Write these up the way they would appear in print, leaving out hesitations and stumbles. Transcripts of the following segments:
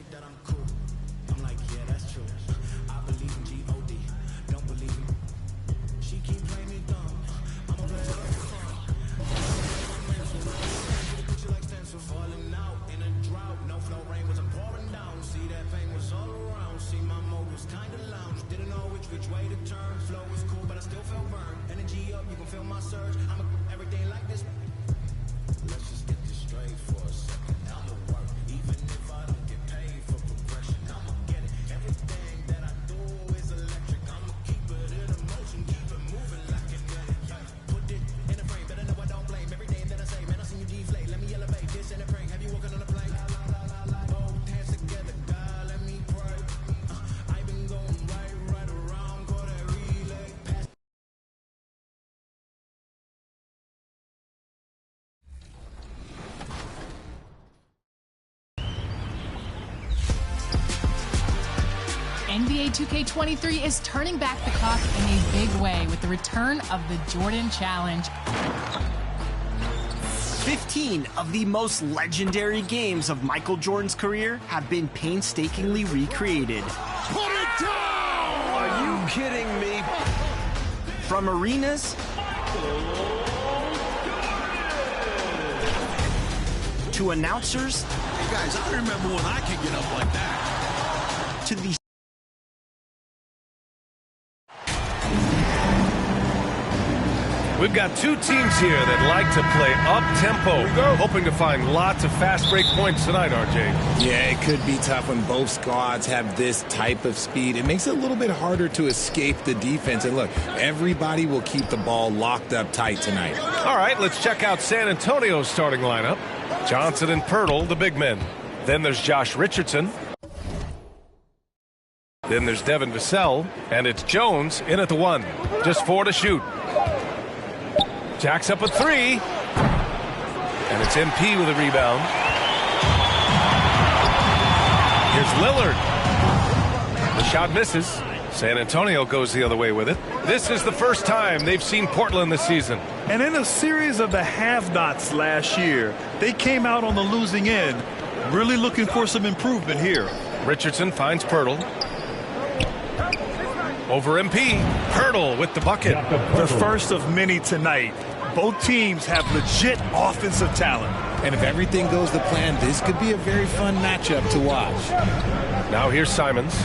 That I'm cool. I'm like, yeah, that's true. I believe in G-O-D. Don't believe me. She keep playing me dumb. I'm a player of fun. Put you like stencil falling out in a drought. No flow, rain was pouring down. See that pain was all around. See my mode was kinda lounge. Didn't know which way to turn. Flow was cool, but I still felt burned. Energy up, you can feel my surge. I'm everything like this. Let's just get this straight for a second. I'ma work, even if I don't get paid for progression. I'ma get it. Everything that I do is electric. I'ma keep it in motion, keep it moving like kinetic. Put it in a frame, better know I don't blame every day that I say. Man, I seen you deflate. Let me elevate this in a prank. Have you walking on a plane? Both hands together, God, let me pray. I've been going right around, call that relay. NBA 2K23 is turning back the clock in a big way with the return of the Jordan Challenge. 15 of the most legendary games of Michael Jordan's career have been painstakingly recreated. Put it down! Are you kidding me? From arenas to announcers, Hey guys, I remember when I could get up like that. to the We've got two teams here that like to play up-tempo, hoping to find lots of fast break points tonight, RJ. Yeah, it could be tough when both squads have this type of speed. It makes it a little bit harder to escape the defense. And look, everybody will keep the ball locked up tight tonight. All right, let's check out San Antonio's starting lineup. Johnson and Pirtle, the big men. Then there's Josh Richardson. Then there's Devin Vassell, and it's Jones in at the 1. Just 4 to shoot. Jacks up a 3. And it's MP with a rebound. Here's Lillard. The shot misses. San Antonio goes the other way with it. This is the first time they've seen Portland this season. And in a series of the have-nots last year, they came out on the losing end, really looking for some improvement here. Richardson finds Pirtle. Over MP. Pirtle with the bucket. The first of many tonight. Both teams have legit offensive talent. And if everything goes to plan, this could be a very fun matchup to watch. Now here's Simons.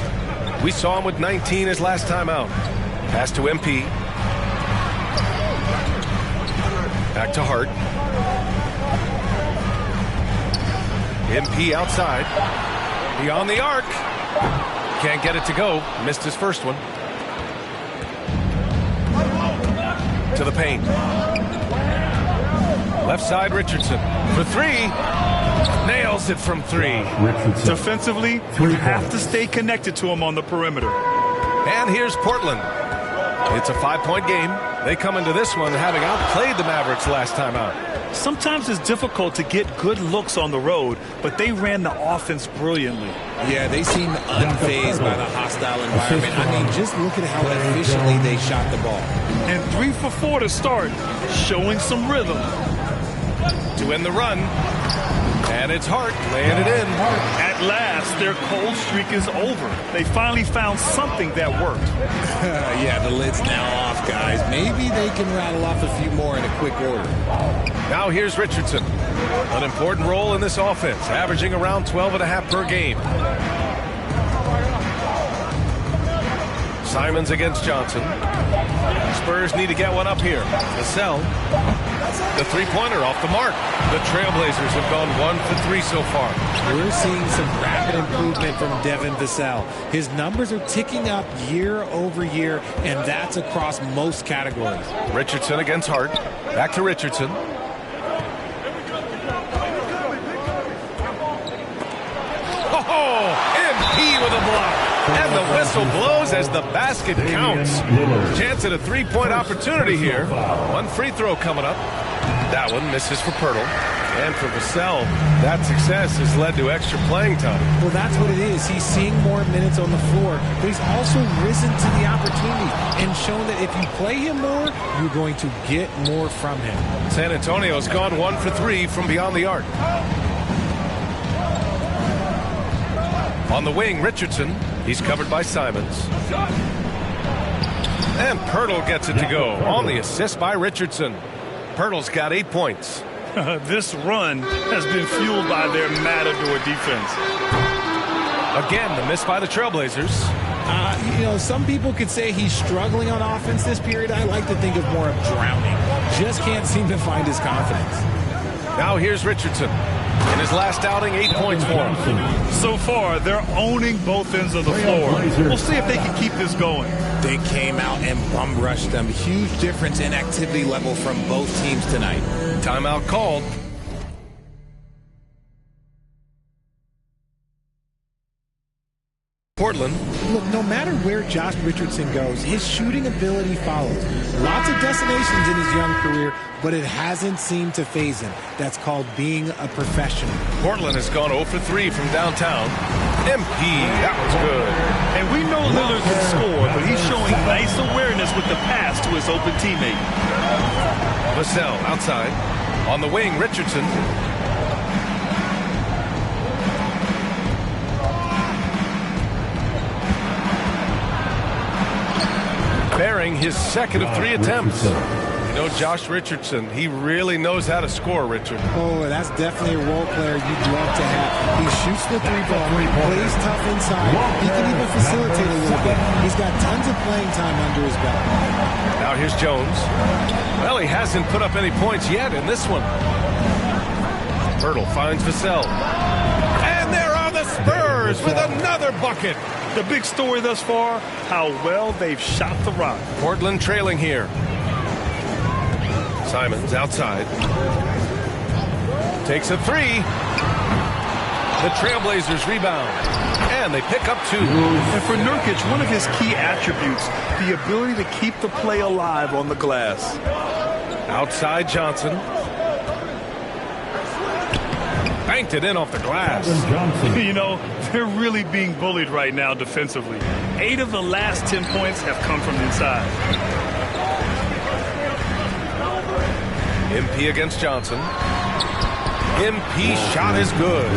We saw him with 19 his last time out. Pass to MP. Back to Hart. MP outside. Beyond the arc. Can't get it to go. Missed his first one. To the paint. Left side, Richardson. For 3. Nails it from 3. Defensively, you have to stay connected to him on the perimeter. And here's Portland. It's a 5-point game. They come into this one having outplayed the Mavericks last time out. Sometimes it's difficult to get good looks on the road, but they ran the offense brilliantly. Yeah, they seem unfazed by the hostile environment. I mean, just look at how efficiently they shot the ball. And 3 for 4 to start, showing some rhythm. To end the run. And it's Hart laying it in. At last, their cold streak is over. They finally found something that worked. Yeah, the lid's now off, guys. Maybe they can rattle off a few more in a quick order. Now here's Richardson. An important role in this offense, averaging around 12.5 per game. Simons against Johnson. Spurs need to get one up here. Vassell. The three-pointer off the mark. The Trailblazers have gone 1 for 3 so far. We're seeing some rapid improvement from Devin Vassell. His numbers are ticking up year over year, and that's across most categories. Richardson against Hart. Back to Richardson. Oh, MP with a block. And the whistle blows as the basket counts. Chance at a three-point opportunity here. One free throw coming up. That one misses for Pirtle. And for Vassell, that success has led to extra playing time. Well, that's what it is. He's seeing more minutes on the floor, but he's also risen to the opportunity and shown that if you play him more, you're going to get more from him. San Antonio's gone 1 for 3 from beyond the arc. On the wing, Richardson. He's covered by Simons. And Pirtle gets it to go on the assist by Richardson. Pirtle's got 8 points. This run has been fueled by their matador defense. Again, the miss by the Trailblazers. Some people could say he's struggling on offense this period. I like to think of more of drowning. Just can't seem to find his confidence. Now here's Richardson. In his last outing, 8 points for him. So far, they're owning both ends of the floor. We'll see if they can keep this going. They came out and bum rushed them. Huge difference in activity level from both teams tonight. Timeout called. Portland. Look, no matter where Josh Richardson goes, his shooting ability follows. Lots of destinations in his young career, but it hasn't seemed to faze him. That's called being a professional. Portland has gone 0 for 3 from downtown. MP, that was good. And we know Lillard can score, but he's showing nice awareness with the pass to his open teammate. Vassell outside. On the wing, Richardson. Bearing his second of 3 attempts. You know, Josh Richardson, he really knows how to score, Richard. Oh, that's definitely a role player you'd love to have. He shoots the three-ball, plays tough inside. He can even facilitate a little bit. He's got tons of playing time under his belt. Now here's Jones. Well, he hasn't put up any points yet in this one. Pirtle finds Vassell. And there are the Spurs with another bucket. The big story thus far, how well they've shot the rock. Portland trailing here. Simons outside. Takes a 3. The Trailblazers rebound. And they pick up 2. And for Nurkic, one of his key attributes, the ability to keep the play alive on the glass. Outside Johnson. Banked it in off the glass. You know, they're really being bullied right now defensively. 8 of the last 10 points have come from inside. MP against Johnson. MP shot is good.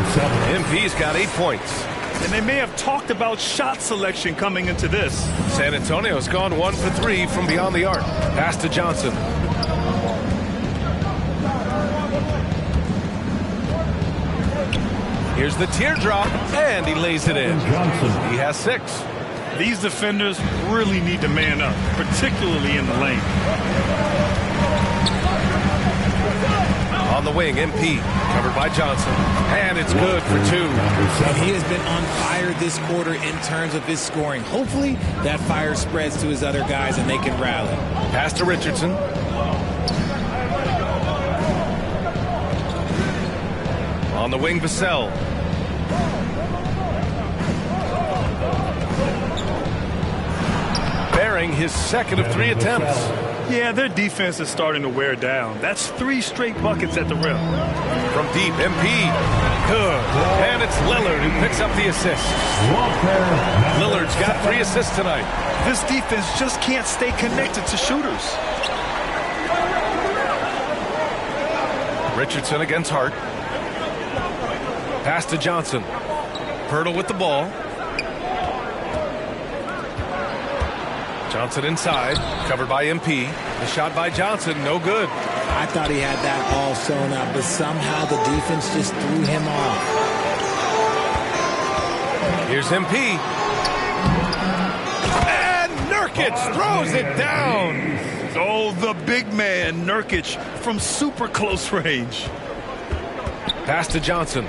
MP's got 8 points. And they may have talked about shot selection coming into this. San Antonio's gone 1 for 3 from beyond the arc. Pass to Johnson. Here's the teardrop, and he lays it in. He has 6. These defenders really need to man up, particularly in the lane. On the wing, MP, covered by Johnson, and it's good for 2. And he has been on fire this quarter in terms of his scoring. Hopefully, that fire spreads to his other guys and they can rally. Pass to Richardson. On the wing, Vassell. Bearing his second of 3 attempts. Yeah, their defense is starting to wear down. That's 3 straight buckets at the rim. From deep, MP. Good. And it's Lillard who picks up the assist. Lillard's got 3 assists tonight. This defense just can't stay connected to shooters. Richardson against Hart. Pass to Johnson. Pirtle with the ball. Johnson inside, covered by MP. The shot by Johnson, no good. I thought he had that all sewn up, but somehow the defense just threw him off. Here's MP. And Nurkic throws it down. Oh, the big man, Nurkic, from super close range. Pass to Johnson.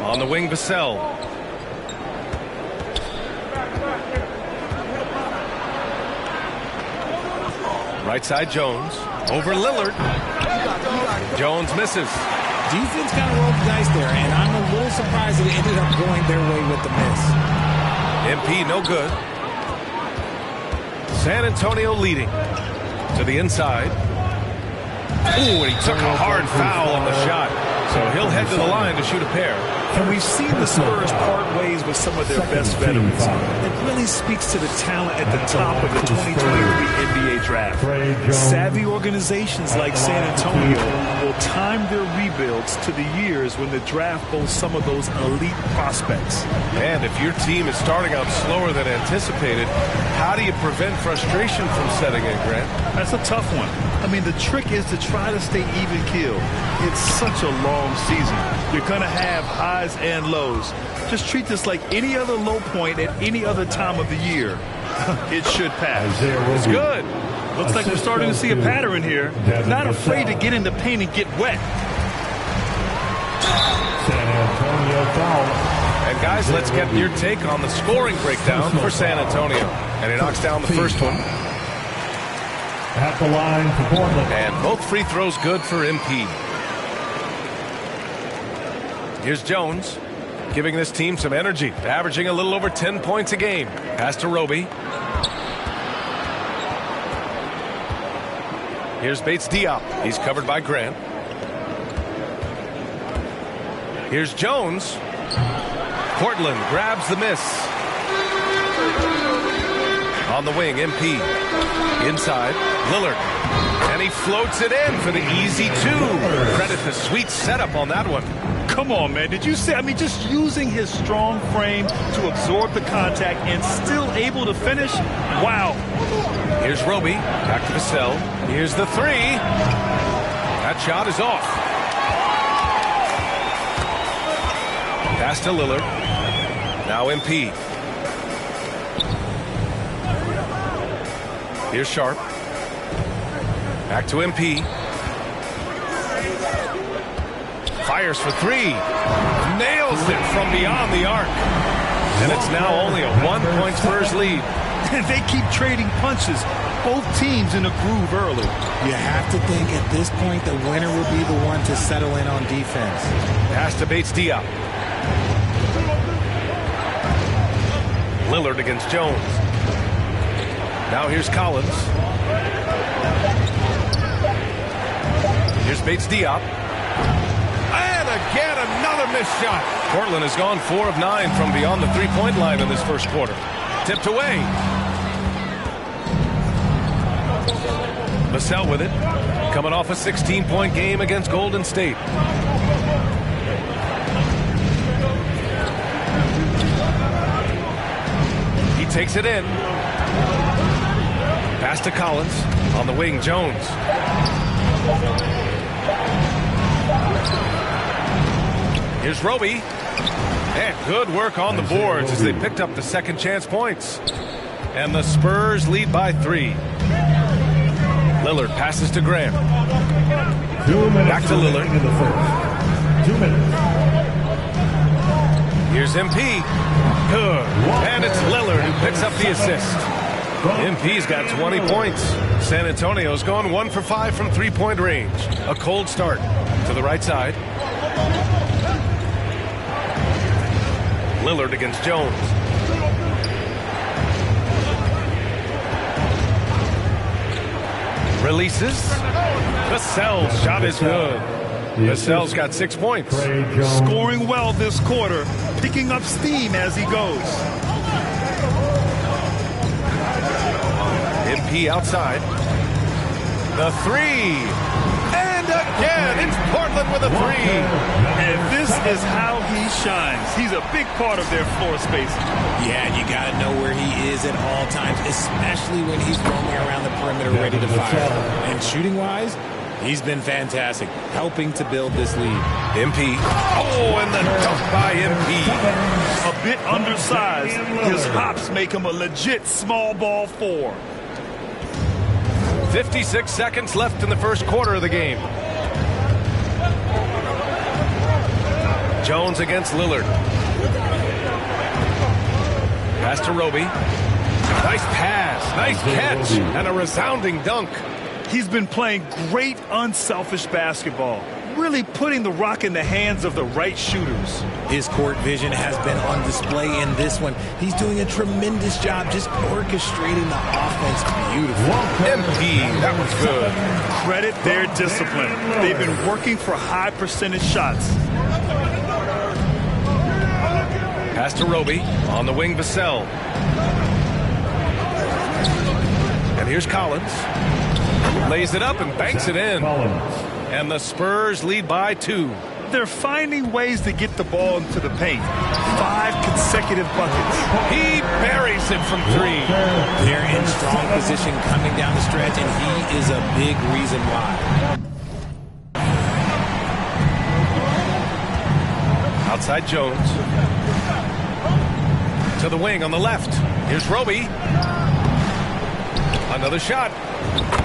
On the wing, Vassell. Right side, Jones. Over Lillard. Jones misses. Defense kind of rolled the dice there, and I'm a little surprised that it ended up going their way with the miss. MP no good. San Antonio leading to the inside. Ooh, and he took a hard foul on the shot. So he'll head to the line to shoot a pair. And we've seen the Spurs part ways with some of their best veterans. It really speaks to the talent at the top of the 2023 NBA draft. Savvy organizations like San Antonio will time their rebuilds to the years when the draft boasts some of those elite prospects. And if your team is starting out slower than anticipated, how do you prevent frustration from setting in, Grant? That's a tough one. I mean, the trick is to try to stay even-keeled. It's such a long season. You're going to have highs and lows. Just treat this like any other low point at any other time of the year. It should pass. It's good. Looks like we're starting to see a pattern here. Not afraid to get in the paint and get wet. San Antonio foul. And guys, let's get your take on the scoring breakdown for San Antonio. And he knocks down the first one. At the line for Portland. And both free throws good for MP. Here's Jones, giving this team some energy, averaging a little over 10 points a game. Pass to Roby. Here's Bates Diop. He's covered by Grant. Here's Jones. Portland grabs the miss. On the wing, MP. Inside, Lillard. And he floats it in for the easy two. Credit the sweet setup on that one. Come on, man. Did you see? I mean, just using his strong frame to absorb the contact and still able to finish? Wow. Here's Roby. Back to Vassell. Here's the three. That shot is off. Pass to Lillard. Now MP. Here's Sharp. Back to MP. Fires for three. Nails it from beyond the arc. And it's now only a 1-point Spurs lead. And they keep trading punches. Both teams in a groove early. You have to think at this point the winner will be the one to settle in on defense. Pass to Bates Diop. Lillard against Jones. Now here's Collins. Here's Bates Diop. And again, another missed shot. Portland has gone 4 of 9 from beyond the three-point line in this first quarter. Tipped away. Vassell with it. Coming off a 16-point game against Golden State. He takes it in. Pass to Collins. On the wing, Jones. Here's Roby. And good work on the boards as they picked up the second chance points. And the Spurs lead by 3. Lillard passes to Graham. 2 minutes Back to Lillard. in the first. 2 minutes. Here's MP. Good. And it's Lillard who picks up the assist. MP's got 20 points. San Antonio's gone 1 for 5 from three-point range. A cold start to the right side. Lillard against Jones. Releases. Vassell's shot is good. Vassell's got 6 points. Scoring well this quarter, picking up steam as he goes. MP outside. The three. And again, it's Portland with a three. And this is how he shines. He's a big part of their floor spacing. Yeah, and you got to know where he is at all times, especially when he's roaming around the perimeter ready to fire. And shooting-wise, he's been fantastic, helping to build this lead. MP. Oh, and the dunk by MP. A bit undersized. His hops make him a legit small ball 4. 56 seconds left in the first quarter of the game. Jones against Lillard. Pass to Roby. Nice pass, nice catch, and a resounding dunk. He's been playing great unselfish basketball. really putting the rock in the hands of the right shooters. His court vision has been on display in this one. He's doing a tremendous job just orchestrating the offense beautifully. MP, that was good. Credit their discipline. They've been working for high percentage shots. Pass to Roby. On the wing, Vassell. And here's Collins. Lays it up and banks it in. And the Spurs lead by 2. They're finding ways to get the ball into the paint. 5 consecutive buckets. He buries it from 3. They're in strong position coming down the stretch, and he is a big reason why. Outside Jones. To the wing on the left. Here's Roby. Another shot.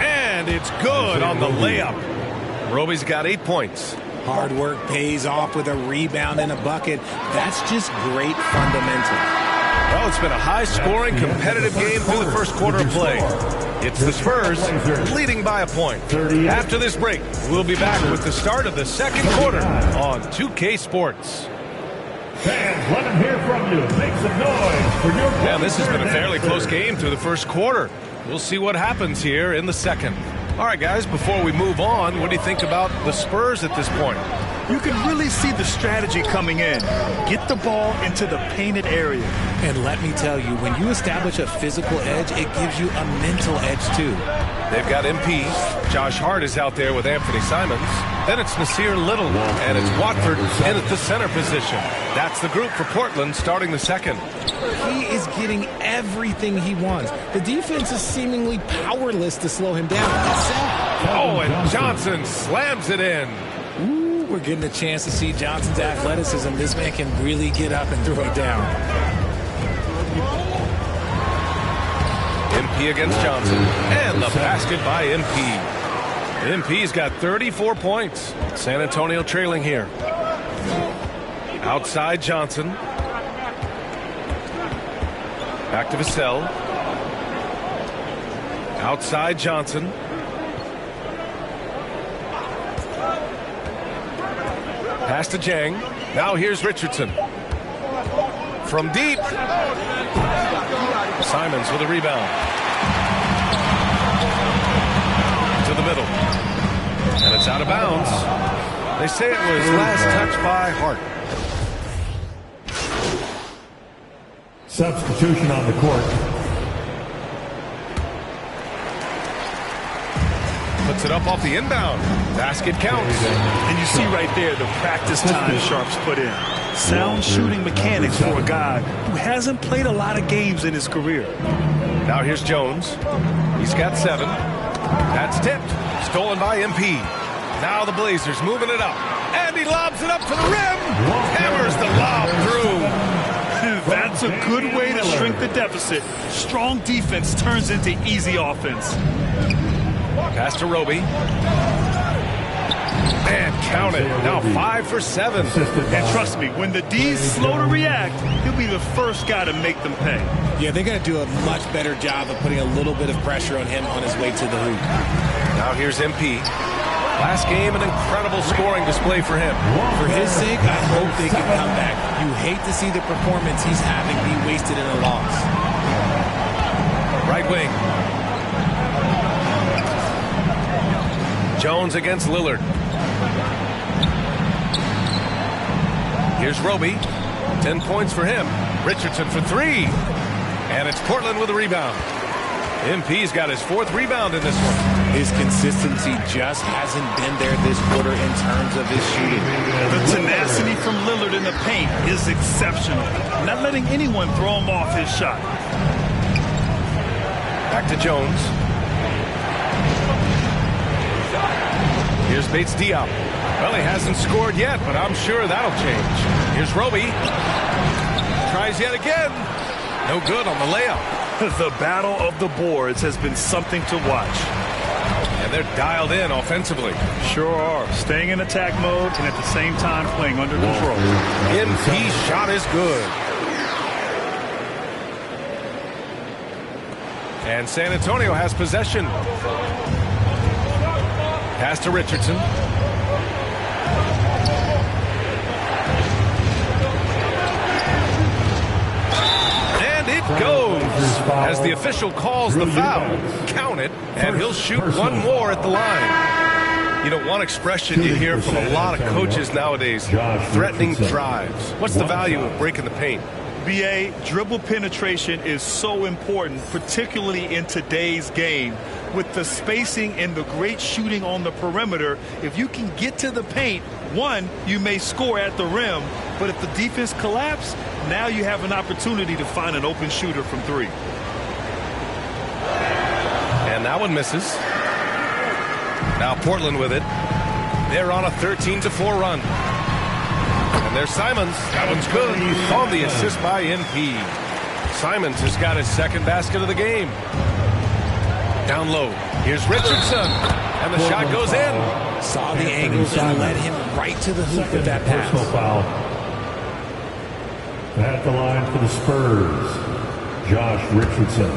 And it's good on the layup. Roby's got 8 points. Hard work pays off with a rebound and a bucket. That's just great fundamental. Well, it's been a high-scoring, competitive game through the first quarter of play. It's the Spurs leading by a point. After this break, we'll be back with the start of the second quarter on 2K Sports. Fans, let them hear from you. Make some noise for your... Yeah, this has been a fairly close game through the first quarter. We'll see what happens here in the second. All right, guys, before we move on, what do you think about the Spurs at this point? You can really see the strategy coming in. Get the ball into the painted area. And let me tell you, when you establish a physical edge, it gives you a mental edge, too. They've got MP. Josh Hart is out there with Anthony Simons. Then it's Nasir Little, and it's Watford in at the center position. That's the group for Portland starting the second. He is getting everything he wants. The defense is seemingly powerless to slow him down. Oh, and Johnson slams it in. Ooh, we're getting a chance to see Johnson's athleticism. This man can really get up and throw it down. MP against Johnson. And the basket by MP. MP's got 34 points. San Antonio trailing here. Outside Johnson. Back to Vassell. Outside Johnson. Pass to Jang. Now here's Richardson. From deep. Simons with a rebound. To the middle. And it's out of bounds. They say it was last touched by Hart. Substitution on the court. Puts it up off the inbound. Basket counts. And you see right there the practice time Sharp's put in. Sound shooting mechanics for a guy who hasn't played a lot of games in his career. Now here's Jones. He's got 7. That's tipped. Stolen by MP. Now the Blazers moving it up. And he lobs it up to the rim. Hammers the lob through. That's a good way to shrink the deficit. Strong defense turns into easy offense. Pass to Roby. And count it. Now 5 for 7. And trust me, when the D's slow to react, he'll be the first guy to make them pay. Yeah, they're going to do a much better job of putting a little bit of pressure on him on his way to the hoop. Now here's MP. Last game, an incredible scoring display for him. For his sake, I hope they can come back. You hate to see the performance he's having be wasted in a loss. Right wing. Jones against Lillard. Here's Roby. 10 points for him. Richardson for 3. And it's Portland with a rebound. MP's got his 4th rebound in this one. His consistency just hasn't been there this quarter in terms of his shooting. The tenacity from Lillard in the paint is exceptional. Not letting anyone throw him off his shot. Back to Jones. Here's Bates Diop. Well, he hasn't scored yet, but I'm sure that'll change. Here's Roby. Tries yet again. No good on the layup. The battle of the boards has been something to watch. And they're dialed in offensively. Sure are. Staying in attack mode and at the same time playing under control. MP shot is good. And San Antonio has possession. Pass to Richardson. As the official calls the foul, count it, and he'll shoot one more at the line. You know, one expression you hear from a lot of coaches nowadays, threatening drives. What's the value of breaking the paint? BA, dribble penetration is so important, particularly in today's game. With the spacing and the great shooting on the perimeter, if you can get to the paint, one, you may score at the rim, but if the defense collapses, now you have an opportunity to find an open shooter from three. And that one misses. Now Portland with it. They're on a 13-4 run. And there's Simons. That one's good on the assist by NP. Simons has got his second basket of the game. Down low. Here's Richardson. And the shot goes in. Saw the angles and led him right to the hoop with that pass. Foul. At the line for the Spurs, Josh Richardson.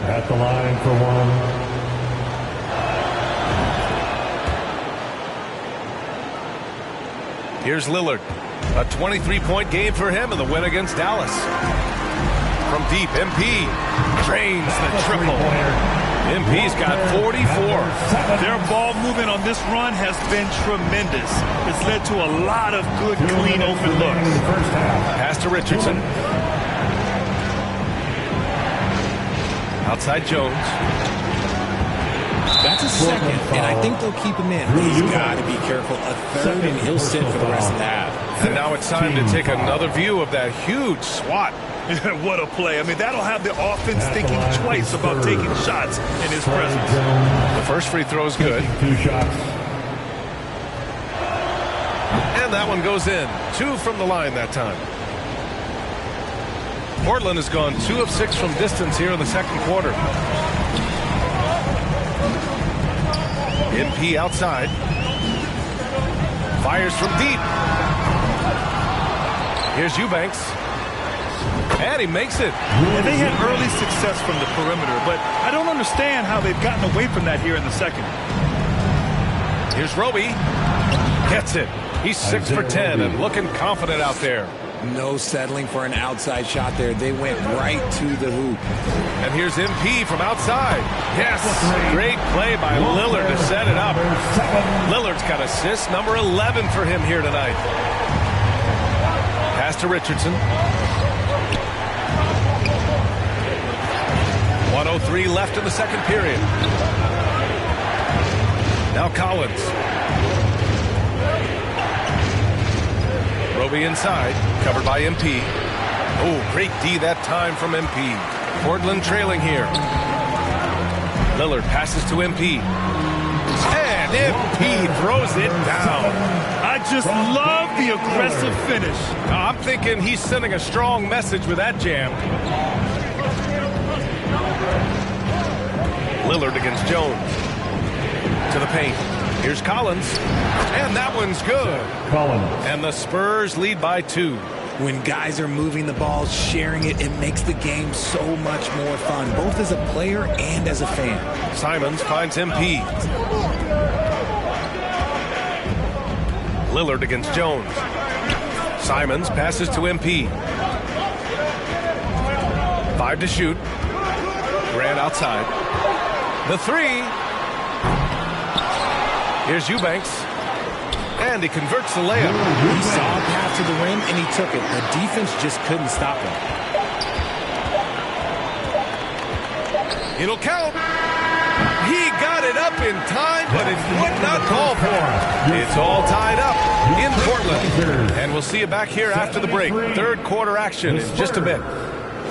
At the line for one. Here's Lillard. A 23-point game for him in the win against Dallas. From deep, MP drains the triple. MP's got 44. Their ball movement on this run has been tremendous. It's led to a lot of good, clean, open looks. Pass to Richardson. Outside Jones. That's a second, and I think they'll keep him in. He's got to be careful. A third, and he'll sit for the rest of the half. And now it's time to take another view of that huge swat. What a play. I mean, that'll have the offense thinking twice about taking shots in his presence. The first free throw is good. 2 shots. And that one goes in. 2 from the line that time. Portland has gone 2 of 6 from distance here in the second quarter. MP outside. Fires from deep. Here's Eubanks. And he makes it. And they had early success from the perimeter, but I don't understand how they've gotten away from that here in the second. Here's Roby. Gets it. He's 6 for 10 and looking confident out there. No settling for an outside shot there. They went right to the hoop. And here's MP from outside. Yes, great play by Lillard to set it up. Lillard's got assist number 11 for him here tonight. Pass to Richardson. 1:03 left in the second period. Now Collins. Roby inside, covered by MP. Oh, great D that time from MP. Portland trailing here. Lillard passes to MP. And MP throws it down. I just love the aggressive finish. I'm thinking he's sending a strong message with that jam. Lillard against Jones. To the paint. Here's Collins. And that one's good. Collins. And the Spurs lead by 2. When guys are moving the ball, sharing it, it makes the game so much more fun, both as a player and as a fan. Simons finds MP. Lillard against Jones. Simons passes to MP. 5 to shoot. Grant outside. The 3. Here's Eubanks. And he converts the layup. He saw a path to the rim, and he took it. The defense just couldn't stop him. It'll count. He got it up in time, but it would not call for him. It's all tied up in Portland. And we'll see you back here after the break. Third quarter action in just a bit.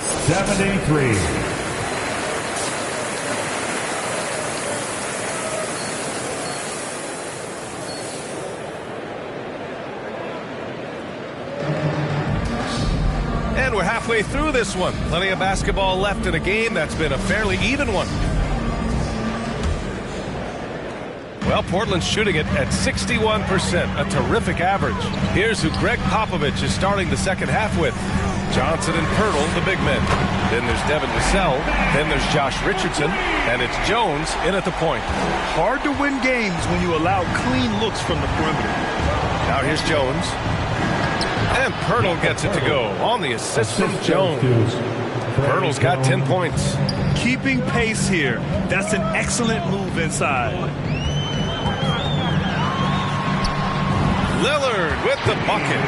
73. And we're halfway through this one. Plenty of basketball left in a game that's been a fairly even one. Well, Portland's shooting it at 61%, a terrific average. Here's who Greg Popovich is starting the second half with. Johnson and Pirtle, the big men. Then there's Devin Vassell. Then there's Josh Richardson. And it's Jones in at the point. Hard to win games when you allow clean looks from the perimeter. Now here's Jones. And Pirtle gets it to go on the assist from Jones. Vernal's got 10 points. Keeping pace here. That's an excellent move inside. Lillard with the bucket.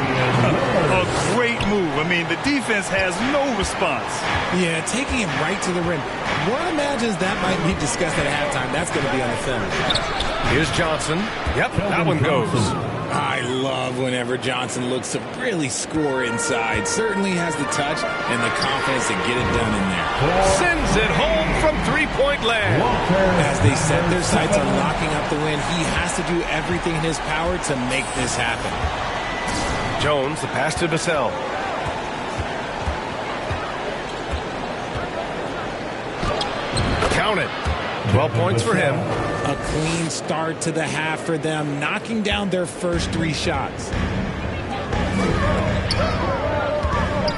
A great move. I mean, the defense has no response. Yeah, taking him right to the rim. One imagines that might be discussed at halftime. That's going to be on the film. Here's Johnson. Yep, that one goes. I love whenever Johnson looks to really score inside. Certainly has the touch and the confidence to get it done in there. Sends it home from three-point land. As they set their sights on locking up the win, he has to do everything in his power to make this happen. Jones, the pass to Vassell. Count it. 12 points for him. A clean start to the half for them, knocking down their first 3 shots.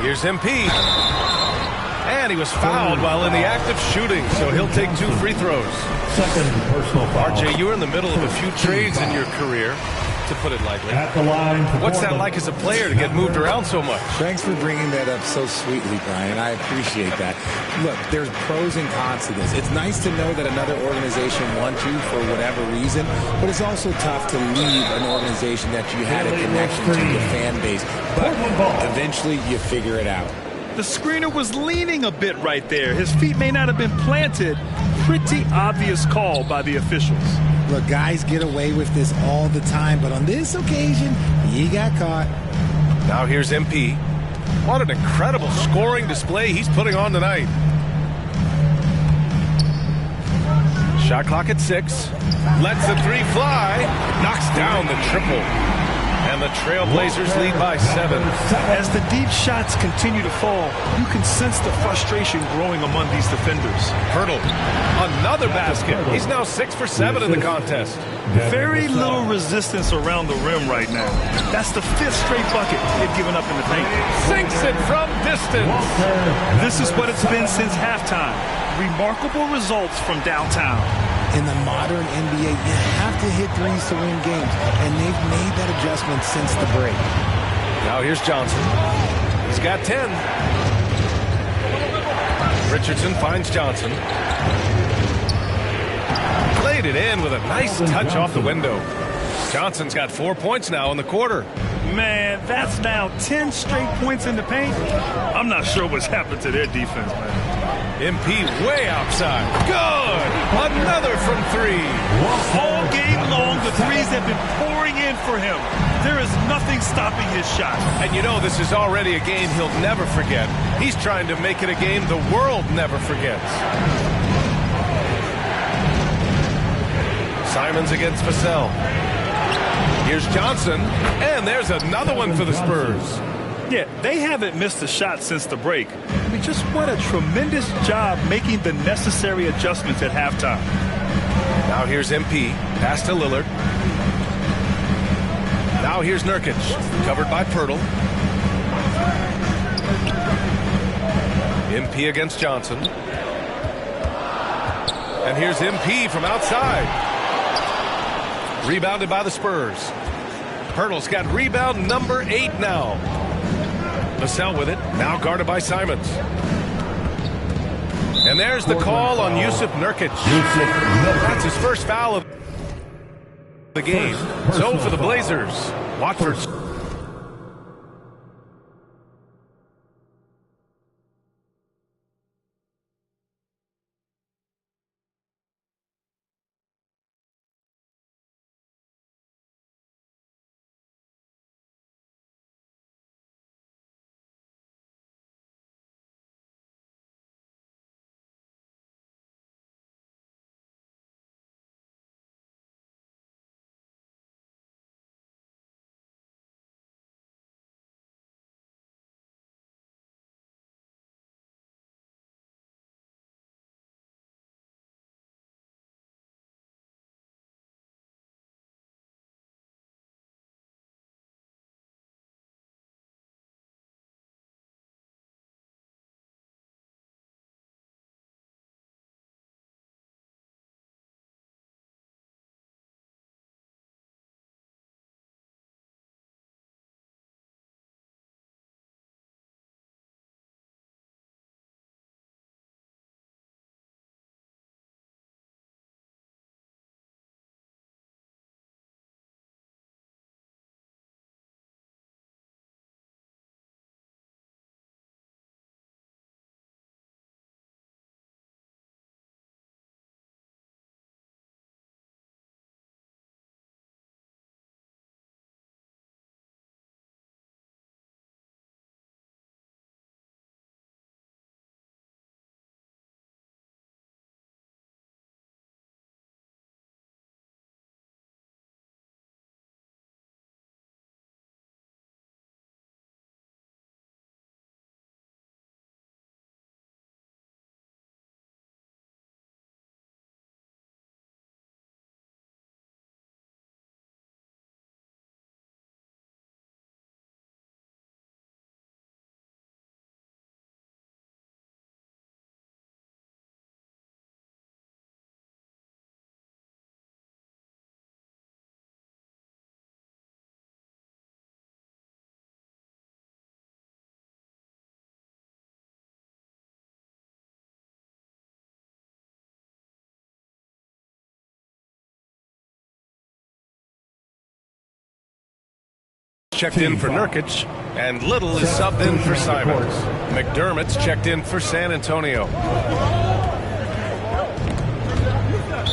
Here's MP. And he was fouled while in the act of shooting, so he'll take 2 free throws. Second personal foul. RJ, you were in the middle of a few trades in your career, to put it lightly. At the line. What's that like as a player to get moved around so much? Thanks for bringing that up so sweetly, Brian. I appreciate that. Look, there's pros and cons to this. It's nice to know that another organization wants you for whatever reason, but it's also tough to leave an organization that you had a connection to your fan base. But eventually you figure it out. The screener was leaning a bit right there. His feet may not have been planted. Pretty obvious call by the officials. Look, guys get away with this all the time, but on this occasion, he got caught. Now here's MP. What an incredible scoring display he's putting on tonight. Shot clock at 6. Lets the 3 fly. Knocks down the triple. And the Trailblazers lead by 7. As the deep shots continue to fall, you can sense the frustration growing among these defenders. Hurdle. Another basket. He's now 6 for 7 in the contest. Very little resistance around the rim right now. That's the 5th straight bucket they've given up in the paint. Sinks it from distance. This is what it's been since halftime. Remarkable results from downtown. In the modern NBA, you have to hit threes to win games, and they've made that adjustment since the break. Now here's Johnson. He's got 10. Richardson finds Johnson. Played it in with a nice touch off the window. Johnson's got 4 points now in the quarter. Man, that's now 10 straight points in the paint. I'm not sure what's happened to their defense, man. MP way outside. Good! Another from 3. All game long, the threes have been pouring in for him. There is nothing stopping his shot. And you know this is already a game he'll never forget. He's trying to make it a game the world never forgets. Simons against Vassell. Here's Johnson, and there's another one for the Spurs. Yeah, they haven't missed a shot since the break. I mean, just what a tremendous job making the necessary adjustments at halftime. Now here's MP, pass to Lillard. Now here's Nurkic, covered by Pirtle. MP against Johnson. And here's MP from outside. Rebounded by the Spurs. Pirtle's got rebound number 8 now. Vassell with it, now guarded by Simons. And there's the call on Yusuf Nurkic. That's his first foul of the game. So for the Blazers, Watford checked in for Nurkic, and Little is subbed in for Simons. McDermott's checked in for San Antonio.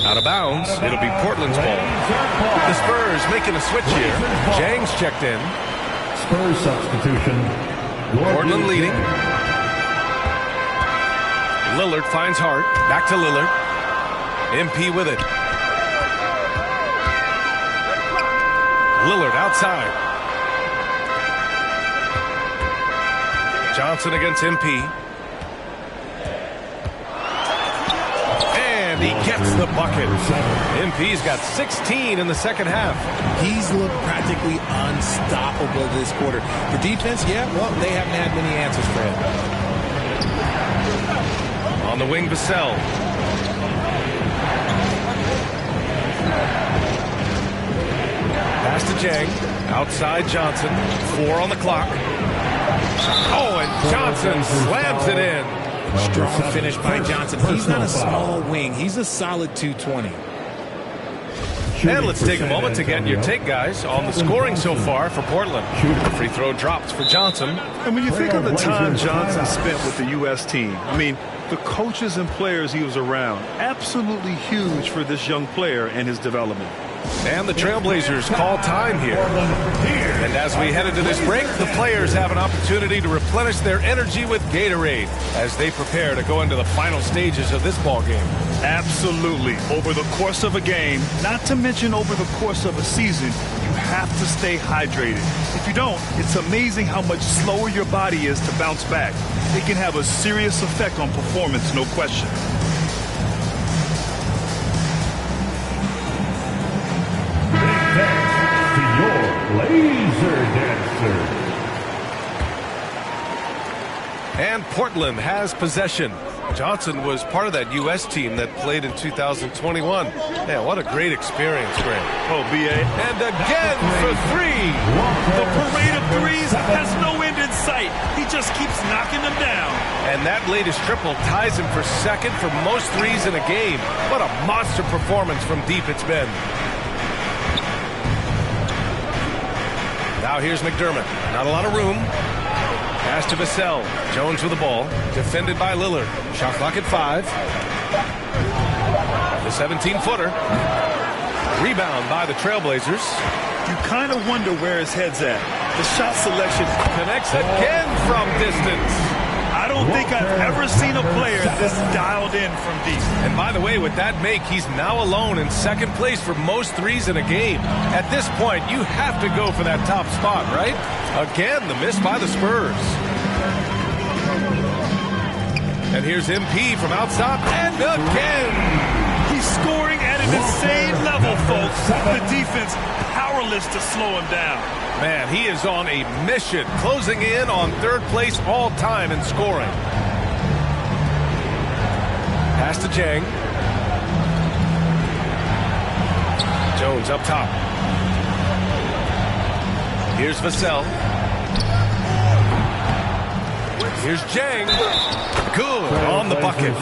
Out of bounds, it'll be Portland's ball. The Spurs making a switch here. Jang's checked in. Spurs substitution. Portland leading. Lillard finds Hart. Back to Lillard. MP with it. Lillard outside. Johnson against MP. And he gets the bucket. MP's got 16 in the second half. He's looked practically unstoppable this quarter. The defense, yeah, well, they haven't had many answers for him. On the wing, Vassell. Pass to Jang. Outside Johnson. 4 on the clock. Oh, and Johnson slams it in. Strong finish by Johnson. He's not a small wing. He's a solid 220. And let's take a moment to get your take, guys, on the scoring so far for Portland. Free throw dropped for Johnson. And when you think of the time Johnson spent with the U.S. team, I mean, the coaches and players he was around, absolutely huge for this young player and his development. And the Trailblazers call time here. And as we head into this break, the players have an opportunity to replenish their energy with Gatorade as they prepare to go into the final stages of this ball game. Absolutely. Over the course of a game, not to mention over the course of a season, you have to stay hydrated. If you don't, it's amazing how much slower your body is to bounce back. It can have a serious effect on performance, no question. Laser Dancer. And Portland has possession. Johnson was part of that U.S. team that played in 2021. Yeah, what a great experience, Grant. Oh, B.A. And again for 3. The parade of threes has no end in sight. He just keeps knocking them down. And that latest triple ties him for second for most threes in a game. What a monster performance from deep it's been. Now here's McDermott. Not a lot of room. Pass to Vassell. Jones with the ball. Defended by Lillard. Shot clock at 5. The 17-footer. Rebound by the Trailblazers. You kind of wonder where his head's at. The shot selection connects again from distance. I don't think I've ever seen a player this dialed in from deep. And by the way, with that make, he's now alone in second place for most threes in a game. At this point, you have to go for that top spot, right? Again, the miss by the Spurs. And here's MP from outside, and again. He's scoring at an insane level, folks. The defense powerless to slow him down. Man, he is on a mission, closing in on third place all time in scoring. Pass to Jang. Jones up top. Here's Vassell. Here's Jang. Good on the bucket.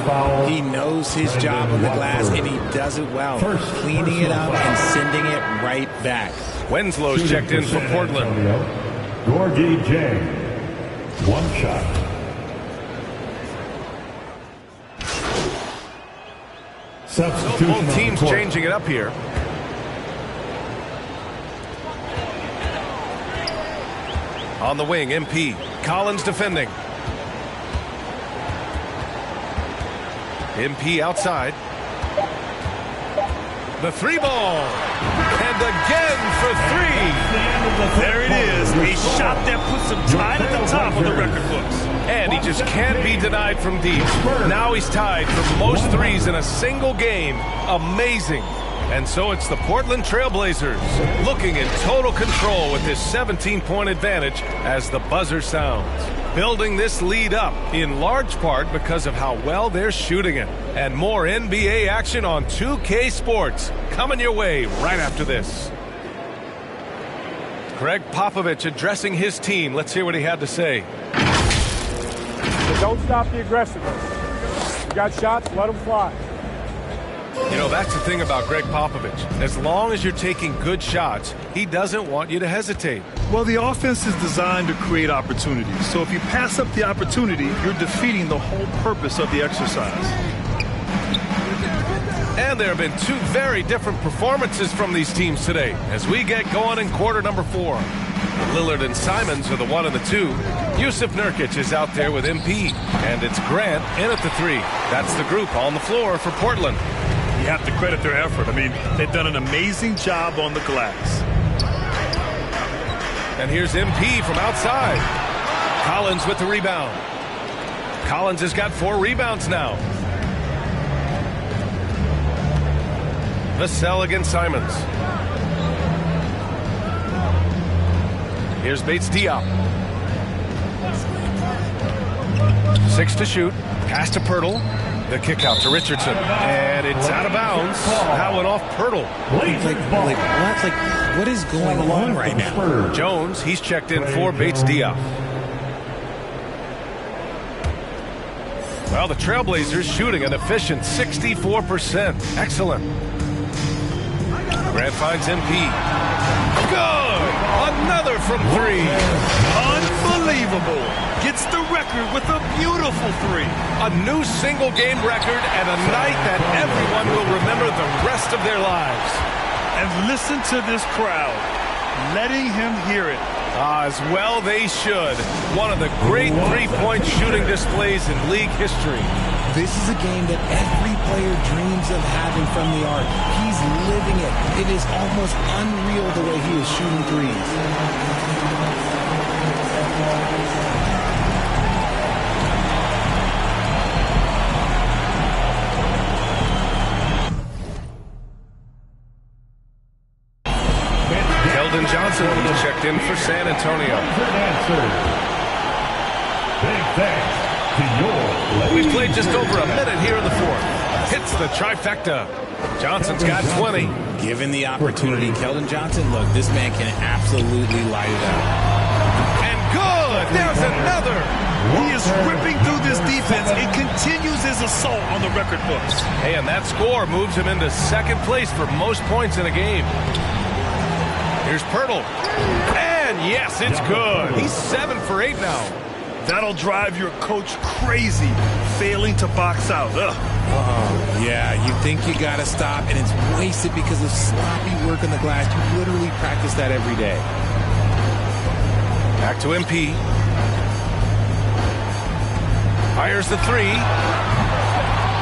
He knows his job on the glass, and he does it well. Cleaning it up and sending it right back. Winslow's checked in for Portland. Gorgie Jang. 1 shot. Substitution. Both teams changing it up here. On the wing, MP. Collins defending. MP outside. The 3 ball. And again for 3. There it is. A shot that puts him tied at the top of the record books. And he just can't be denied from deep. Now he's tied for most threes in a single game. Amazing. And so it's the Portland Trailblazers looking in total control with this 17-point advantage as the buzzer sounds. Building this lead up in large part because of how well they're shooting it. And more NBA action on 2K Sports coming your way right after this. Greg Popovich addressing his team. Let's hear what he had to say. But don't stop the aggressiveness. You got shots, let them fly. You know, that's the thing about Greg Popovich. As long as you're taking good shots, he doesn't want you to hesitate. Well, the offense is designed to create opportunities. So if you pass up the opportunity, you're defeating the whole purpose of the exercise. And there have been two very different performances from these teams today as we get going in quarter number 4. Lillard and Simons are the 1 and the 2. Yusuf Nurkic is out there with MP. And it's Grant in at the 3. That's the group on the floor for Portland. You have to credit their effort. I mean, they've done an amazing job on the glass. And here's MP from outside. Collins with the rebound. Collins has got 4 rebounds now. Vassell against Simons. Here's Bates-Diop. 6 to shoot. Pass to Pirtle. The kick out to Richardson. And it's out of bounds. That went off Pirtle. What is going on right now? Jones, he's checked in for Bates-Diop. Well, the Trailblazers shooting an efficient 64%. Excellent. Grant finds MP. Good! Another from 3. Unbelievable. Gets the record with a beautiful 3. A new single-game record and a night that everyone will remember the rest of their lives. And listen to this crowd, letting him hear it. As well they should. One of the great three-point shooting displays in league history. This is a game that every player dreams of having from the arc. He's living it. It is almost unreal the way he is shooting threes. Keldon Johnson checked in for San Antonio. Big thanks to your We've played just over a minute here in the 4th. Hits the trifecta. Johnson's got 20. Given the opportunity, Keldon Johnson, look, this man can absolutely light it up. And good! There's another! He is ripping through this defense. It continues his assault on the record books. Hey, and that score moves him into 2nd place for most points in a game. Here's Pirtle. And yes, it's good. He's 7 for 8 now. That'll drive your coach crazy, failing to box out. Yeah, you think you got to stop, and it's wasted because of sloppy work on the glass. You literally practice that every day. Back to MP. Fires the 3.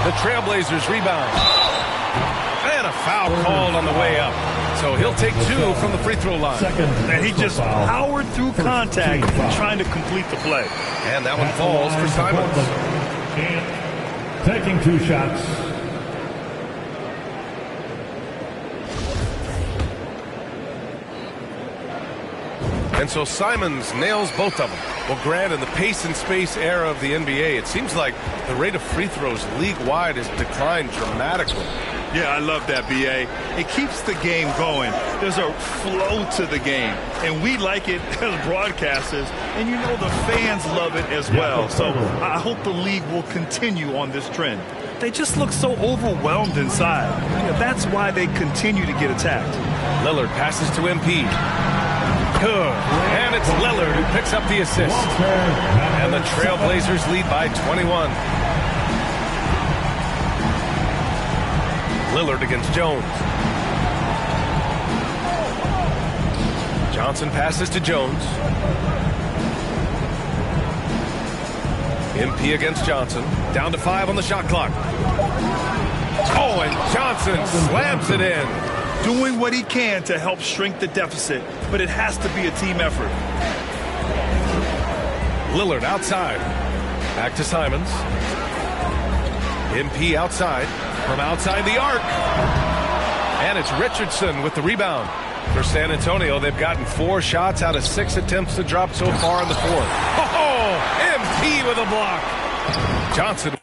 The Trailblazers rebound. And a foul called on the way up. So he'll take 2 from the free throw line. And he just powered through contact trying to complete the play. And that one falls for Simons. taking 2 shots. And so Simons nails both of them. Well, Grant, in the pace and space era of the NBA, it seems like the rate of free throws league-wide has declined dramatically. Yeah, I love that, B.A. It keeps the game going. There's a flow to the game, and we like it as broadcasters, and you know the fans love it as well. So I hope the league will continue on this trend. They just look so overwhelmed inside. That's why they continue to get attacked. Lillard passes to MP. Good. And it's Lillard who picks up the assist. And the Trailblazers lead by 21. Lillard against Jones. Johnson passes to Jones. MP against Johnson. Down to 5 on the shot clock. Oh, and Johnson slams it in. Doing what he can to help shrink the deficit, but it has to be a team effort. Lillard outside. Back to Simons. MP outside. From outside the arc. And it's Richardson with the rebound. For San Antonio, they've gotten 4 shots out of 6 attempts to drop so far in the 4th. Oh, MP with a block. Johnson